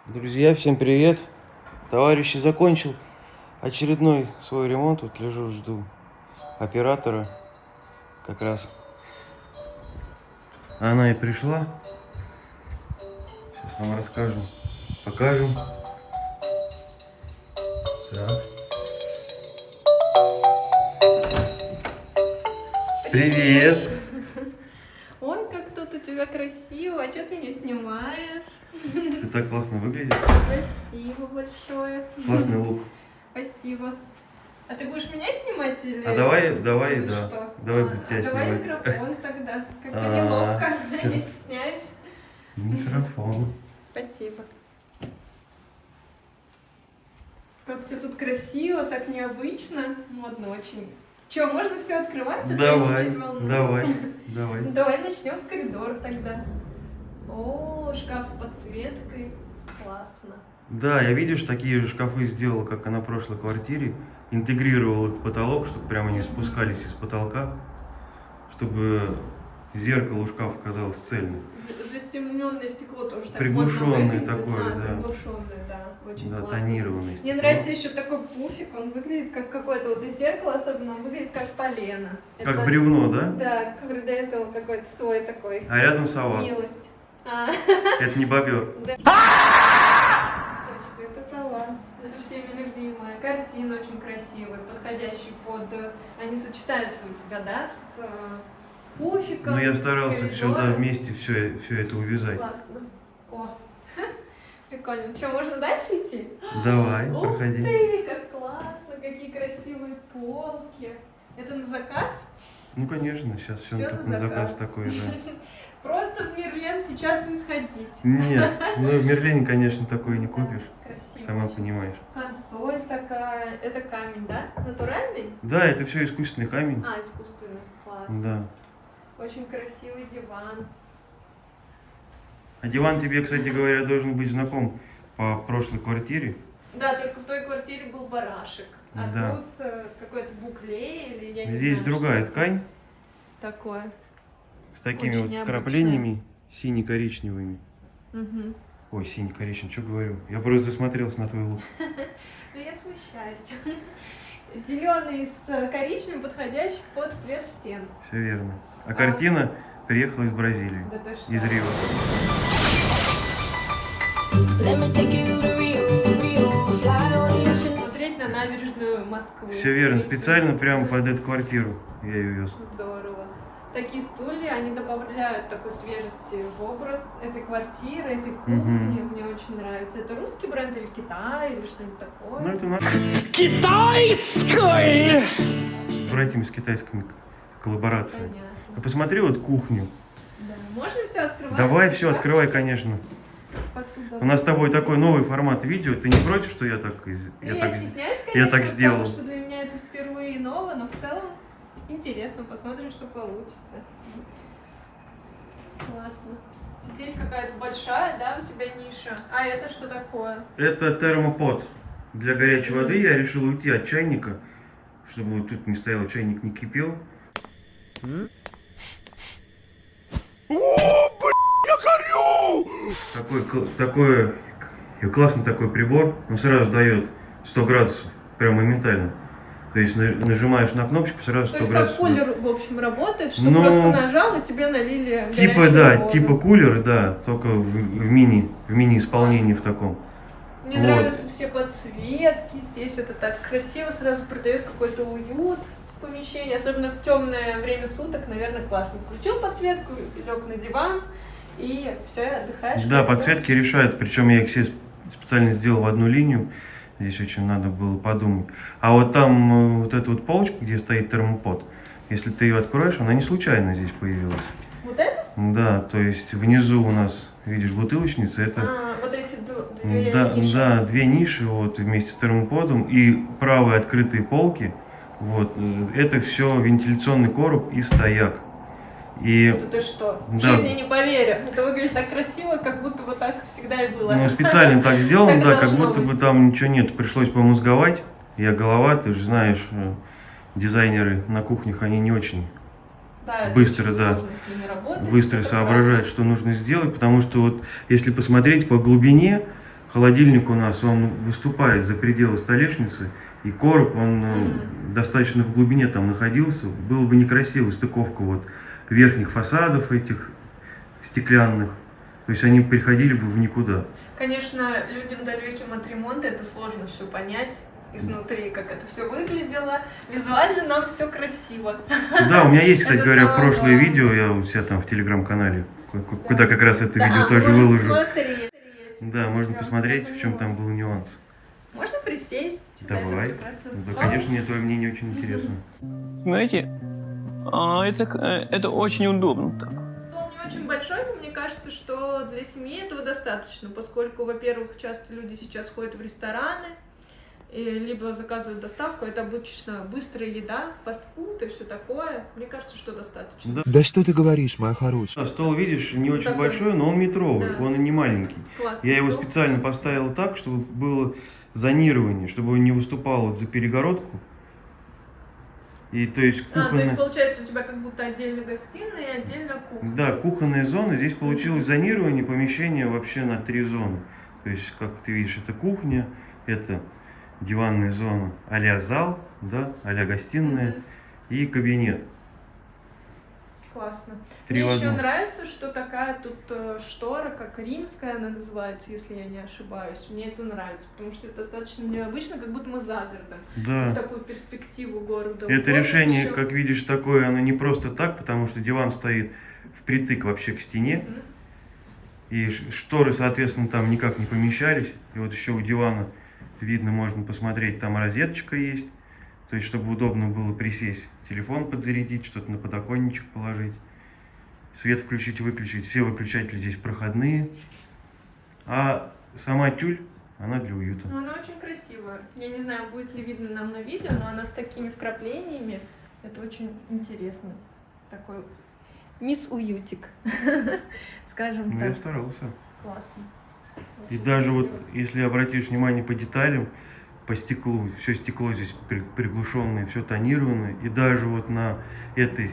Друзья, всем привет! Товарищи, закончил очередной свой ремонт. Вот лежу, жду оператора. Как раз она и пришла. Сейчас вам расскажу, покажем. Так. Привет! Ой, как тут у тебя красиво, а что ты не снимаешь? Ты так классно выглядишь. Спасибо большое. Классный лук. Спасибо. А ты будешь меня снимать или... А давай, или да. что? Давай буду тебя давай снимать. микрофон тогда. Как-то А, неловко, всё. не стесняйся. Микрофон. Спасибо. Как у тебя тут красиво, так необычно, модно очень. Че, можно все открывать? А то я Давай, чуть-чуть волнуюсь. давай. Давай начнем с коридора тогда. О, шкаф с подсветкой. Классно. Да, я, видишь, такие же шкафы сделал, как и на прошлой квартире. Интегрировал их в потолок, чтобы прямо не спускались из потолка, чтобы зеркало у шкафа казалось цельным. Застемненное стекло тоже так Приглушенное модно выглядит. такое, да. Приглушенное, да. Очень Да, классно. тонированное Мне стекло. нравится еще такой пуфик, он выглядит как какое-то вот из зеркала, особенно он выглядит как полено. Как бревно, да? Да, придает какой-то свой такой А рядом сова. милость. Это не бобер. Это сова. Это всеми любимая. Картина очень красивая, подходящая под... Они сочетаются у тебя, да, с пуфиком. Но я с старался все коридором. вместе все это увязать. Классно. О, прикольно. Что, можно дальше идти? Давай, Ух проходи. ты, как классно, какие красивые полки. Это на заказ? Ну, конечно, сейчас все Всё на заказ такой, да. Просто в Мерлен сейчас не сходить. Нет, ну в Мерлене, конечно, такое не купишь. Красиво. Сама очень. понимаешь. Консоль такая. Это камень, да? Натуральный? Да, это все искусственный камень. А, искусственный. Классно. Да. Очень красивый диван. А диван тебе, кстати говоря, должен быть знаком по прошлой квартире. Да, только в той квартире был барашек. А Да. тут какой-то буклей или я не Здесь знаю, другая что ткань такое. с такими Очень вот необычная. вкраплениями сине-коричневыми. Угу. Ой, сине-коричневый, что говорю? Я просто засмотрелся на твой лук. Ну я смущаюсь. Зеленый с коричневым, подходящий под цвет стен. Все верно. А картина приехала из Бразилии, Да ты что? из Рио. Let me take you to Rio, fly on the ocean. Смотреть на набережную Москвы. Все верно, специально прямо под эту квартиру я ее вез. Здорово. Такие стулья, они добавляют такой свежести в образ этой квартиры, этой кухни. Мне очень нравится. Это русский бренд или Китай, или что-нибудь такое? Ну, это наш. Китайской! Братьями с китайскими коллаборацией. Понятно. А посмотри вот кухню. Да. Можно все открывать? Давай все, открывай, конечно. Посуда. У нас с тобой такой новый формат видео. Ты не против, что я так, Я стесняюсь, я конечно, так сделал? потому что для меня это впервые ново, но в целом интересно, посмотрим, что получится. Классно. Здесь какая-то большая, да, у тебя ниша. А это что такое? Это термопод. Для горячей воды я решил уйти от чайника, чтобы вот тут не стоял, чайник не кипел. Такой классный такой прибор, он сразу дает 100 градусов, прям моментально. То есть нажимаешь на кнопочку, сразу 100 То есть градусов. как кулер, в общем, работает, что Ну, просто нажал и тебе налили Типа, горячую да, воду. типа кулер, да, только в мини исполнении в таком. Мне вот. нравятся все подсветки, здесь это так красиво, сразу придает какой-то уют в помещении, особенно в темное время суток, наверное, классно. Включил подсветку, лег на диван и все, отдыхаешь. Да, подсветки решают, причем я их все специально сделал в одну линию. Здесь очень надо было подумать. А вот там вот эта вот полочка, где стоит термопод, если ты ее откроешь, она не случайно здесь появилась. Вот это? Да, то есть внизу у нас, видишь, бутылочница, это... Вот эти две Да, ниши. да, две ниши вот вместе с термоподом и правые открытые полки. Вот, это все вентиляционный короб и стояк. И Это ты что? В Да. жизни не поверю. Это выглядит так красиво, как будто вот так всегда и было. ну, специально так сделано, Так и да, как должно будто быть. бы там ничего нет. Пришлось помозговать. Я голова, ты же знаешь, дизайнеры на кухнях, они не очень Да, быстро, очень да, сложно с ними работать, быстро это соображают, что нужно сделать, потому что вот если посмотреть по глубине, холодильник у нас, он выступает за пределы столешницы, и короб, он достаточно в глубине там находился. Было бы некрасиво стыковка вот верхних фасадов этих стеклянных. То есть они приходили бы в никуда. Конечно, людям далеким от ремонта это сложно все понять изнутри, как это все выглядело. Визуально нам все красиво. Да, у меня есть, кстати Это говоря, самое прошлое главное. видео, я у себя там в телеграм-канале, куда как раз это видео тоже можно выложу. посмотреть. Да, можно Всё, посмотреть, я в чем поняла. там был нюанс. Можно присесть за Давай. этот прекрасный Да, стол? конечно, мне твое мнение очень интересно. Знаете, это очень удобно так. Стол не очень большой, но мне кажется, что для семьи этого достаточно, поскольку, во-первых, часто люди сейчас ходят в рестораны, и либо заказывают доставку, это обычно быстрая еда, фастфуд и все такое. Мне кажется, что достаточно. Да. Да что ты говоришь, моя хорошая? Да, стол, видишь, не очень такой. большой, но он метровый, Да. он и не маленький. Классный Я его стол. специально поставил так, чтобы было зонирование, чтобы он не выступал вот за перегородку. И то есть то есть кухонная... получается у тебя как будто отдельно гостиная и отдельно кухня. Да, кухонная зона, здесь получилось зонирование помещения вообще на 3 зоны. То есть, как ты видишь, это кухня, это диванная зона а-ля зал, да, а-ля гостиная и кабинет. Классно. 3 Мне в еще одном. нравится, что такая тут штора, как римская она называется, если я не ошибаюсь. Мне это нравится, потому что это достаточно необычно, как будто мы за городом. Да. В такую перспективу города. Это уходим решение, ещё. как видишь, такое, оно не просто так, потому что диван стоит впритык вообще к стене. Мгм. И шторы, соответственно, там никак не помещались. И вот еще у дивана видно, можно посмотреть, там розеточка есть. То есть, чтобы удобно было присесть, телефон подзарядить, что-то на подоконничек положить. Свет включить, выключить. Все выключатели здесь проходные. А сама тюль, она для уюта. Ну, она очень красивая. Я не знаю, будет ли видно нам на видео, но она с такими вкраплениями. Это очень интересно. Такой мисс-уютик. Скажем Ну, я так. старался. Классно. И Очень даже вот, красиво. если обратишь внимание по деталям, по стеклу, все стекло здесь приглушенное, все тонированное. И даже вот на этой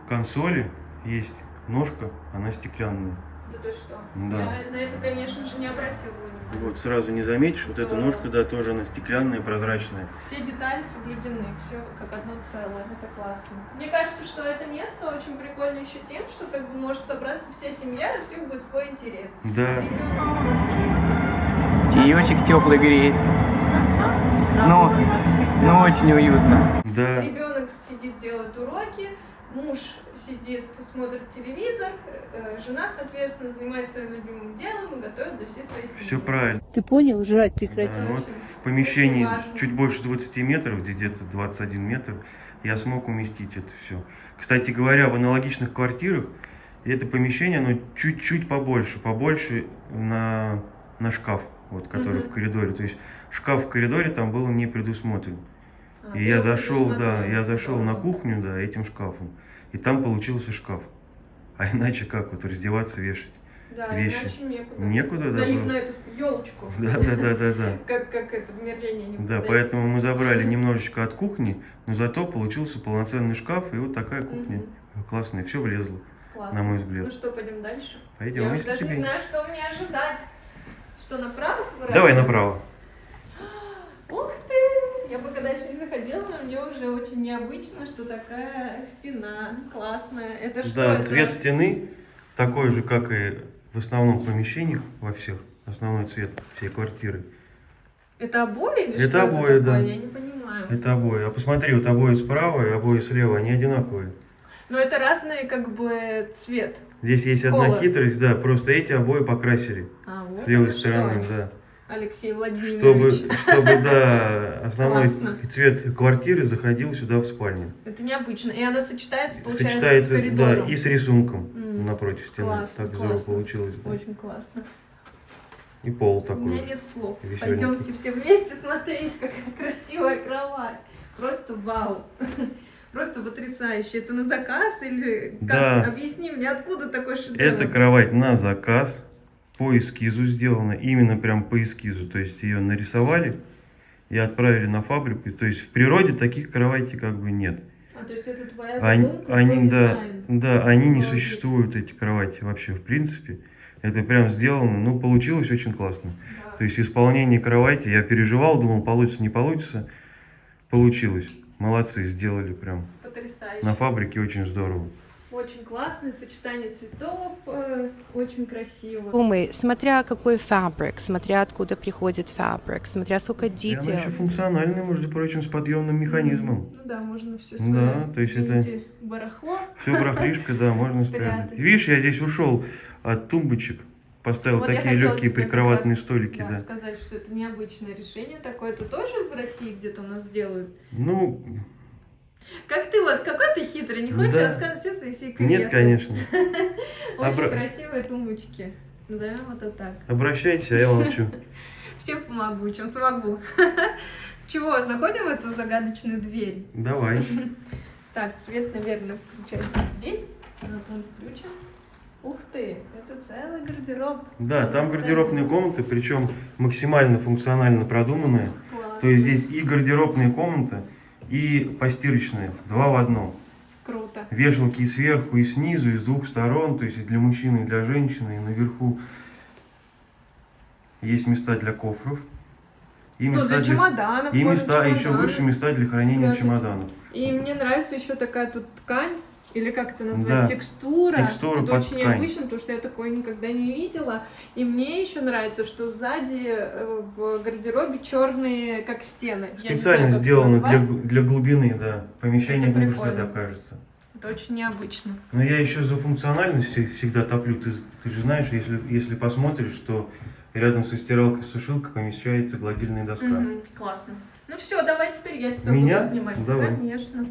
консоли есть ножка, она стеклянная. Да ты что? Да. Я на это, конечно же, не обратила внимания. Вот сразу не заметишь, вот эта Здорово. ножка, да, тоже она стеклянная, прозрачная. Все детали соблюдены, все как одно целое. Это классно. Мне кажется, что это место очень прикольно еще тем, что как бы может собраться вся семья, и у всех будет свой интерес. Да. Чаечек теплый греет. Ну очень уютно. Да. Ребенок сидит, делает уроки, муж сидит, смотрит телевизор, жена, соответственно, занимается своим любимым делом и готовит для всей своей семьи. Все правильно. Ты понял? Жрать Да, прекрати. ну вот в помещении очень важно. чуть больше 20 метров, где-то 21 метр, я смог уместить это все. Кстати говоря, в аналогичных квартирах это помещение, оно чуть-чуть побольше на шкаф, вот, который в коридоре. То есть шкаф в коридоре там был не предусмотрен. А, И ты я его зашел, да, предусмотрел. я зашел на Здорово. кухню, да, этим шкафом. И там получился шкаф. А иначе как вот раздеваться, вешать? Да, вещи. иначе некуда. Некуда, да, было. На эту елочку. Да. Как это в Мерлине не Да, попадается. поэтому мы забрали немножечко от кухни, но зато получился полноценный шкаф, и вот такая кухня классная, все влезло, Классно. на мой взгляд. Ну что, пойдем дальше? Пойдем, Я уже если даже тебе- не знаю, что мне ожидать. Что, направо поворачивать? Давай направо. Ух ты! Я пока дальше не заходила, но мне уже очень необычно, что такая стена классная. Это что? Да, это? цвет стены такой же, как и в основном помещениях во всех, основной цвет всей квартиры. Это обои или Это что обои, это такое? да. Я не понимаю. Это обои. А посмотри, вот обои справа и обои слева, они одинаковые. Но это разный как бы цвет. Здесь есть одна Колор. хитрость, да, просто эти обои покрасили А, вот с левой оно что. стороны, да. Алексей Владимирович. Чтобы, да, основной Классно. цвет квартиры заходил сюда в спальню. Это необычно. И она сочетается, получается, Сочетается, с коридором. да, и с рисунком М, напротив стены. классно, Так здорово классно. получилось. Да. Очень классно. И пол У меня такой. нет слов. Весёленький. Пойдемте все вместе смотреть, какая красивая кровать. Просто вау. Просто потрясающе. Это на заказ или как? Да. Объясни мне, откуда такой шедевр? Эта кровать на заказ, по эскизу сделана, именно прям по эскизу. То есть ее нарисовали и отправили на фабрику. То есть в природе таких кроватей как бы нет. А, то есть это твоя Они, задумка, твой да, дизайн. да, они не Молодец. существуют, эти кровати вообще в принципе. Это прям сделано, ну, получилось очень классно. Да. То есть исполнение кровати, я переживал, думал, получится, не получится. Получилось. Молодцы, сделали прям. Потрясающе. На фабрике очень здорово. Очень классное сочетание цветов, очень красиво. Думай, смотря какой фабрик, смотря откуда приходит фабрик, смотря сколько И она еще деталей. функциональная, между прочим, с подъемным механизмом. Ну да, можно все Да, то есть это- барахло. Все барахлишко, да, можно спрятать. Спрятать. Видишь, я здесь ушел от тумбочек, поставил Вот я такие хотела легкие тебе как прикроватные раз, столики, да, да. сказать, что это необычное решение такое. Это тоже в России где-то у нас делают? Ну, Как ты вот, какой ты хитрый, не хочешь Да. рассказывать все свои секреты? нет, конечно. Очень Обра- красивые тумбочки. Назовем это так. Обращайтесь, а я молчу. Всем помогу, чем смогу. Чего, заходим в эту загадочную дверь? Давай. Так, свет, наверное, включается здесь. Вот включим. Ух ты, это целый гардероб. Да, там гардеробные комнаты, причем максимально функционально продуманные. Класс. То есть здесь и гардеробная комната, и постирочная, два в одном. Круто. Вешалки и сверху, и снизу, и с двух сторон, то есть и для мужчины, и для женщины, и наверху есть места для кофров, и Ну, места для чемоданов. и можно места, еще чемоданы. выше места для хранения спрятать. чемоданов. И мне нравится еще такая тут ткань, или как это назвать, Да. текстура. Текстура это под очень ткань. необычно, потому что я такое никогда не видела. И мне еще нравится, что сзади в гардеробе черные, как стены. Я не знаю, Специально как это сделано назвать. для глубины, да. Помещение Это глубже прикольно. тогда кажется. Это очень необычно. Но я еще за функциональность всегда топлю. Ты же знаешь, если посмотришь, что рядом со стиралкой, сушилкой помещается гладильная доска. Мгм, классно. Ну все, давай теперь я тебя Меня? буду снимать. Давай. Конечно.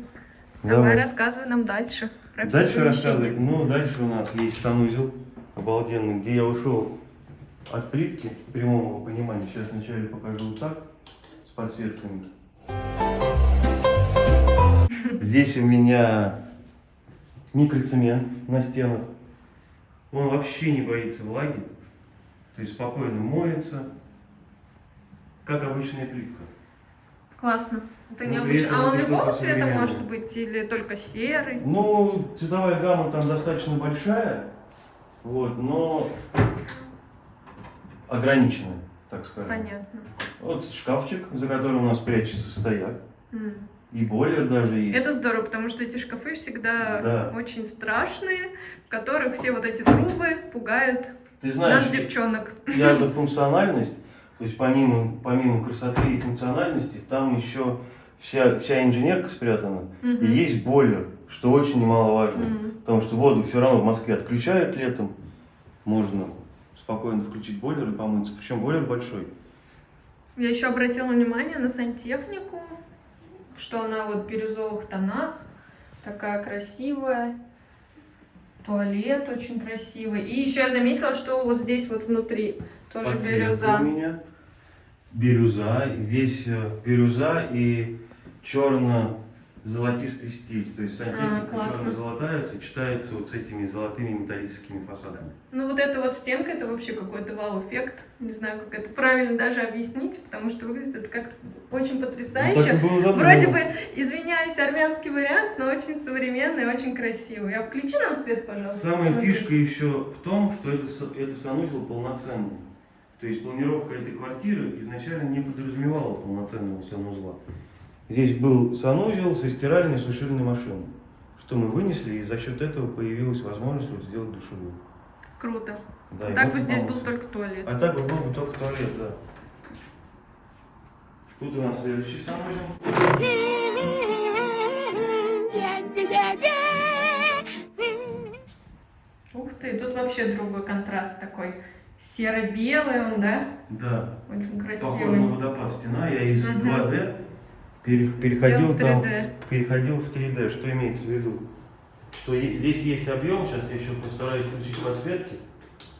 Давай рассказывай нам дальше. про всё Дальше помещение. рассказывать. Ну, дальше у нас есть санузел обалденный, где я ушел от плитки прямого понимания. Сейчас вначале покажу вот так, с подсветками. Здесь у меня микроцемент на стенах. Он вообще не боится влаги. То есть спокойно моется, как обычная плитка. Классно. Это Ну, необычно. при этом А он это любого что-то цвета современное. может быть или только серый? Ну, цветовая гамма там достаточно большая, вот, но ограниченная, так скажем. Понятно. Вот шкафчик, за которым у нас прячется стояк, М. и бойлер даже есть. Это здорово, потому что эти шкафы всегда Да. очень страшные, в которых все вот эти трубы пугают Ты знаешь, нас, девчонок. я за функциональность, то есть помимо красоты и функциональности, там еще вся инженерка спрятана, Мгм. и есть бойлер, что очень немаловажно. Мгм. Потому что воду все равно в Москве отключают летом. Можно спокойно включить бойлер и помыться. Причем бойлер большой. Я еще обратила внимание на сантехнику, что она вот в бирюзовых тонах, такая красивая. Туалет очень красивый. И еще я заметила, что вот здесь вот внутри тоже Подсветка бирюза. у меня. Бирюза. Здесь бирюза и черно-золотистый стиль. То есть сантехника классно. черно-золотая сочетается вот с этими золотыми металлическими фасадами. Ну вот эта вот стенка, это вообще какой-то вау-эффект. Не знаю, как это правильно даже объяснить, потому что выглядит это как-то очень Ну, потрясающе. так и было задумано. Вроде бы, извиняюсь, армянский вариант, но очень современный, очень красивый. А включи нам свет, пожалуйста. Самая Смотри. фишка еще в том, что это санузел полноценный. То есть планировка этой квартиры изначально не подразумевала полноценного санузла. Здесь был санузел со стиральной и сушильной машиной, что мы вынесли, и за счет этого появилась возможность вот сделать душевую. Круто. Да, и Так бы можно здесь был помыться. только туалет. А так бы был бы только туалет, да. Тут у нас следующий санузел. Ух ты, тут вообще другой контраст такой. Серо-белый он, да? Да. Очень Похоже красивый. на водопад стена. Я из Мгм. 2D переходил Сделал там, 3D. переходил в 3D. Что имеется в виду? Что здесь есть объем, сейчас я еще постараюсь включить подсветки,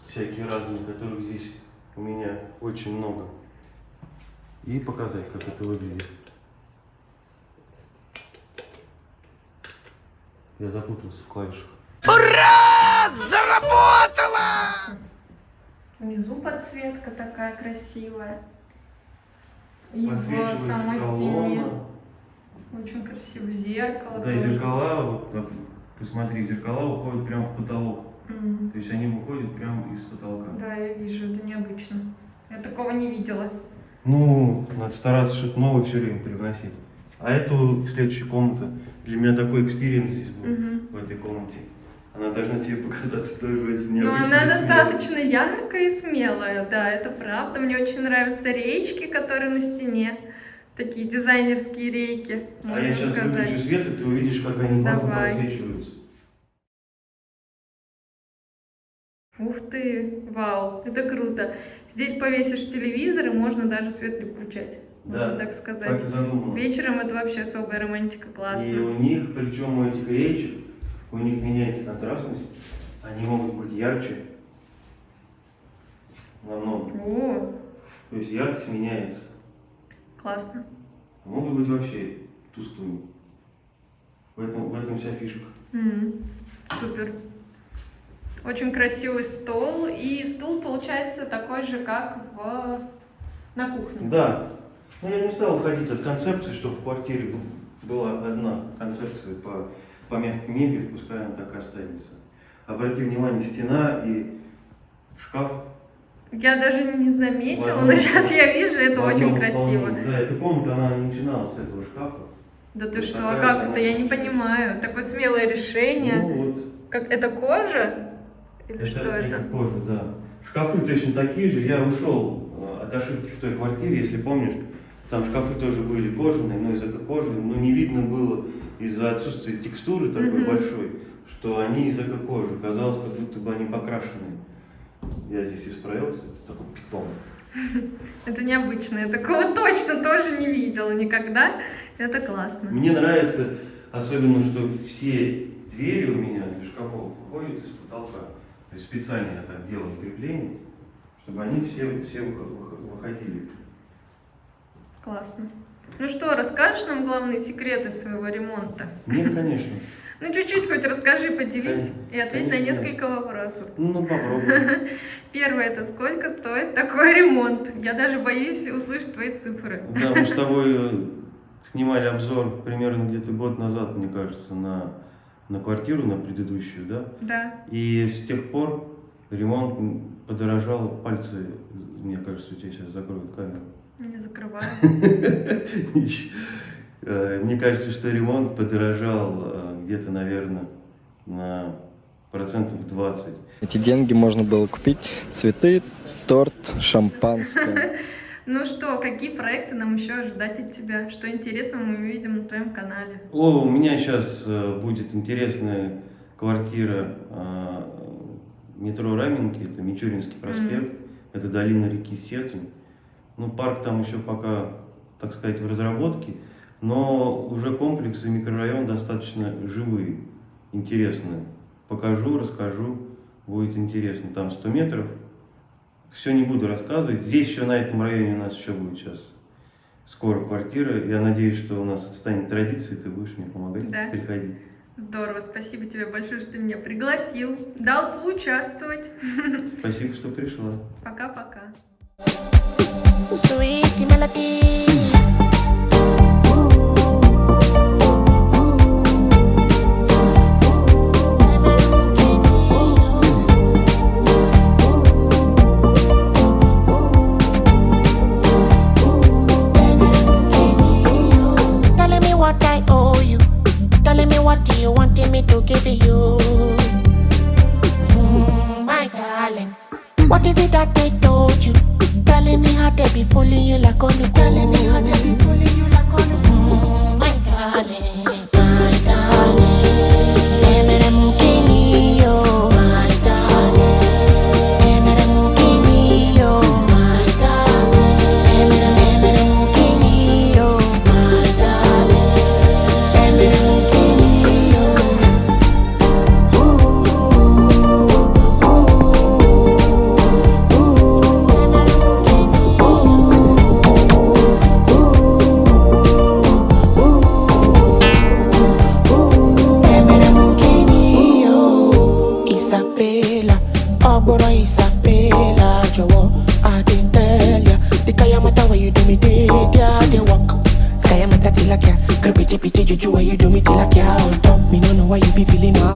всякие разные, которых здесь у меня очень много. И показать, как это выглядит. Я запутался в клавишах. Внизу подсветка такая красивая. И в Подсвечивается самой стене. колонна. Очень красиво. Зеркало. Да, и тоже. зеркала, вот, посмотри, зеркала уходят прямо в потолок. То есть они выходят прямо из потолка. Да, я вижу, это необычно. Я такого не видела. Ну, надо стараться что-то новое все время привносить. А эту следующая комната, для меня такой экспириенс здесь был, в этой комнате. Она должна тебе показаться тоже очень Но необычной. она и смелой. достаточно яркая и смелая, да, это правда. Мне очень нравятся речки, которые на стене. Такие дизайнерские рейки, А можно я сейчас сказать. выключу свет, и ты увидишь, как они классно Давай. просвечиваются. Ух ты, вау, это круто. Здесь повесишь телевизор, и можно даже свет не включать, можно Да, так сказать. как и задумано. Вечером это вообще особая романтика, классно. И у них, причем у этих речек, у них меняется контрастность, они могут быть ярче намного. О, То есть яркость меняется. классно. А могут быть вообще тусклыми. В этом вся фишка. Супер. Очень красивый стол. И стул получается такой же, как на кухне. Да. Но я не стал уходить от концепции, что в квартире была одна концепция по мягкой мебели, пускай она так и останется. Обрати внимание, стена и шкаф. Я даже не заметила, В одном- но сейчас я вижу, это в очень одном красиво. исполнении. Да, эта комната, она начиналась с этого шкафа. Да ты Вот что, такая а как она это? Я не получилась. понимаю. Такое смелое решение. Ну вот. Как это кожа? Или что это? Кожа, да. Шкафы точно такие же. Я ушел от ошибки в той квартире, если помнишь. Там шкафы тоже были кожаные, но из-за кожи, не видно было из-за отсутствия текстуры такой большой, что они из эко-кожи. Казалось, как будто бы они покрашенные. Я здесь исправился, это такой питон. Это необычно. Я такого точно тоже не видела никогда. Это классно. Мне нравится, особенно, что все двери у меня из шкафов выходят из потолка. То есть специально я так делаю крепление, чтобы они все выходили. Классно. Ну что, расскажешь нам главные секреты своего ремонта? Нет, конечно. Ну, чуть-чуть хоть расскажи, поделись Конечно. и ответь на Конечно. несколько вопросов. Ну, попробуем. Первое, это сколько стоит такой ремонт? Я даже боюсь услышать твои цифры. Да, мы с тобой снимали обзор примерно где-то год назад, мне кажется, на квартиру, на предыдущую, да? Да. И с тех пор ремонт подорожал, пальцы, мне кажется, у тебя сейчас закроют камеру. Не закрываю. Мне кажется, что ремонт подорожал где-то, наверное, на 20%. Эти деньги можно было купить цветы, торт, шампанское. Ну что, какие проекты нам еще ожидать от тебя? Что интересного мы увидим на твоем канале? О, у меня сейчас будет интересная квартира метро Раменки, это Мичуринский проспект, это долина реки Сетунь. Ну, парк там еще пока, так сказать, в разработке, но уже комплекс и микрорайон достаточно живые, интересные. Покажу, расскажу, будет интересно. Там 100 метров, все не буду рассказывать. Здесь еще на этом районе у нас еще будет сейчас скоро квартира. Я надеюсь, что у нас это станет традицией, ты будешь мне помогать приходить. Здорово, спасибо тебе большое, что ты меня пригласил, дал поучаствовать. Спасибо, что пришла. Пока-пока. Sweet melody. Telling me what I owe you. Telling me what you wanted me to give you. My darling. What is it that they told you? Telling me how they be fooling you like on the telling me how they be fooling you like on the my darling, my darling. Emere mukini yo, my darling. Emere mukini yo, my darling. Emere mukini yo, my darling. Emere mukini yo. Isabella, Ogboro Isabella, Jowo, I didn't tell ya. The Kayamata where you do me did ya, they walk. Kayamata till like ya, creepy juju where you do me till like ya. On top, me no know why you be feeling